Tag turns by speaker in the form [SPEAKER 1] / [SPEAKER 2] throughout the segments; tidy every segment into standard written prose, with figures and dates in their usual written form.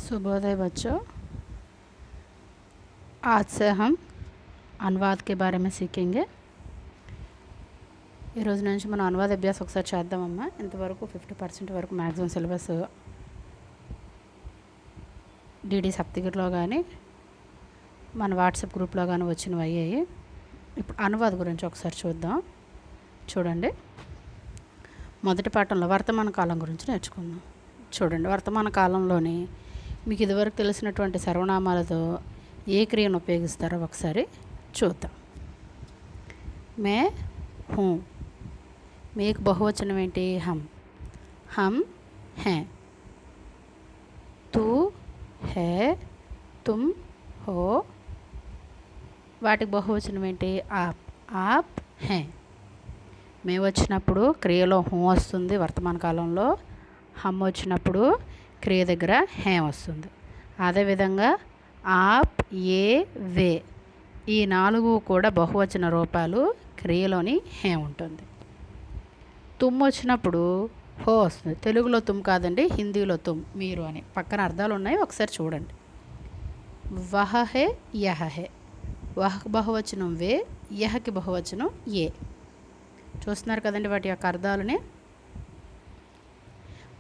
[SPEAKER 1] शुभोदय बच्चों। आज से हम अनुवाद के बारे में सीखेंगे। ఈ రోజు నుంచి మనం అనువాద అభ్యాసం ఒకసారి చేద్దామమ్మా. ఇంతవరకు 50% వరకు మ్యాక్సిమం సిలబస్ డిడి సప్తగిరిలో కానీ మన వాట్సాప్ గ్రూప్లో కానీ వచ్చినవి అయ్యాయి. ఇప్పుడు అనువాద గురించి ఒకసారి చూద్దాం. చూడండి, మొదటి పాఠంలో వర్తమాన కాలం గురించి నేర్చుకుందాం. చూడండి, వర్తమాన కాలంలోని మీకు ఇదివరకు తెలిసినటువంటి సర్వనామాలతో ఏ క్రియను ఉపయోగిస్తారో ఒకసారి చూద్దాం. మే హూ, మీకు బహువచనం ఏంటి? హమ్. హమ్ హే. తూ హే, తుమ్ హో. వాటికి బహువచనం ఏంటి? ఆప్. ఆప్ హే. మే వచ్చినప్పుడు క్రియలో హూ వస్తుంది వర్తమాన కాలంలో. హమ్ వచ్చినప్పుడు క్రియ దగ్గర హే వస్తుంది. అదేవిధంగా ఆప్, ఏ, వే ఈ నాలుగు కూడా బహువచన రూపాలు. క్రియలోని హే ఉంటుంది. తుమ్ వచ్చినప్పుడు హో వస్తుంది. తెలుగులో తుమ్ కాదండి, హిందీలో తుమ్, మీరు అని పక్కన అర్థాలు ఉన్నాయి, ఒకసారి చూడండి. వహ హే, యహ హే. వహకి బహువచనం వే, యహకి బహువచనం ఏ. చూస్తున్నారు కదండి వాటి యొక్క అర్థాలని,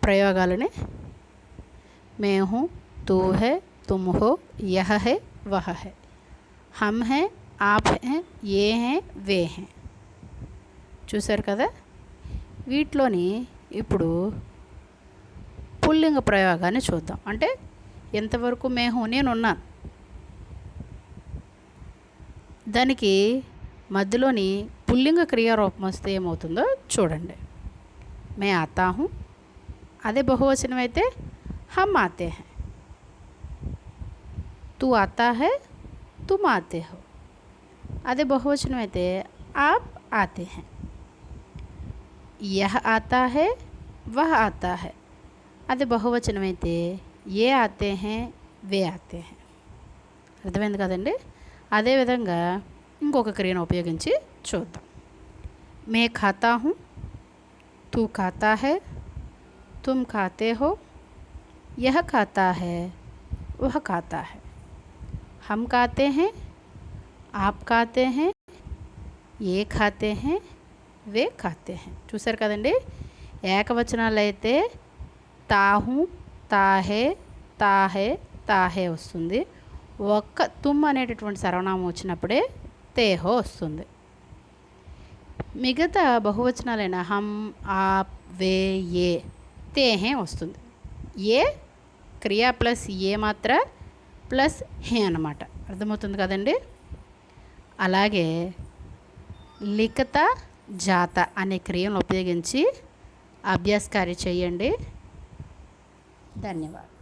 [SPEAKER 1] ప్రయోగాలని. మే హూ, తూ హే, తుమ్ హో, యహ హే, వహ హే. హమ్ హే, ఆప్ హే, ఏ హే, వే హే. చూశారు కదా. వీటిలోని ఇప్పుడు పుల్లింగ ప్రయోగాన్ని చూద్దాం. అంటే ఎంతవరకు మే హూ నేనున్నాను, దానికి మధ్యలోని పుల్లింగ క్రియారూపం వస్తే ఏమవుతుందో చూడండి. మే ఆతా హూ, అదే బహువచనం అయితే హమ్ ఆతే హై. తూ ఆతా హై, తుమ్ ఆతే హో. అదే బహువచనం అయితే ఆప్ ఆతే హై. యహ ఆతా హై, వహ ఆతా హై. అదే బహువచనం అయితే ఏ ఆతే హై, వే ఆతే హై. అర్థమైంది కదండి. అదేవిధంగా ఇంకొక క్రియను ఉపయోగించి చూద్దాం. మే ఖాతా హూ, తూ ఖాతా హై, तुम खाते हो, यह खाता है, वह खाता है. हम खाते हैं, आप खाते हैं, ये खाते हैं, वे खाते हैं. చూసారు కదండి. ఏకవచనాలు అయితే తాహు, తాహే, తాహే, తాహే వస్తుంది. ఒక్క తుమ్ అనేటటువంటి సర్వనామం వచ్చినప్పుడే తేహో వస్తుంది. మిగతా బహువచనాలైన హమ్, ఆప్, వే, ఏ, తేహే వస్తుంది. ఏ క్రియా ప్లస్ ఏ మాత్ర ప్లస్ హే అన్నమాట. అర్థమవుతుంది కదండి. అలాగే లిఖత, జాత అనే క్రియలను ఉపయోగించి అభ్యాసకార్య చేయండి. ధన్యవాదాలు.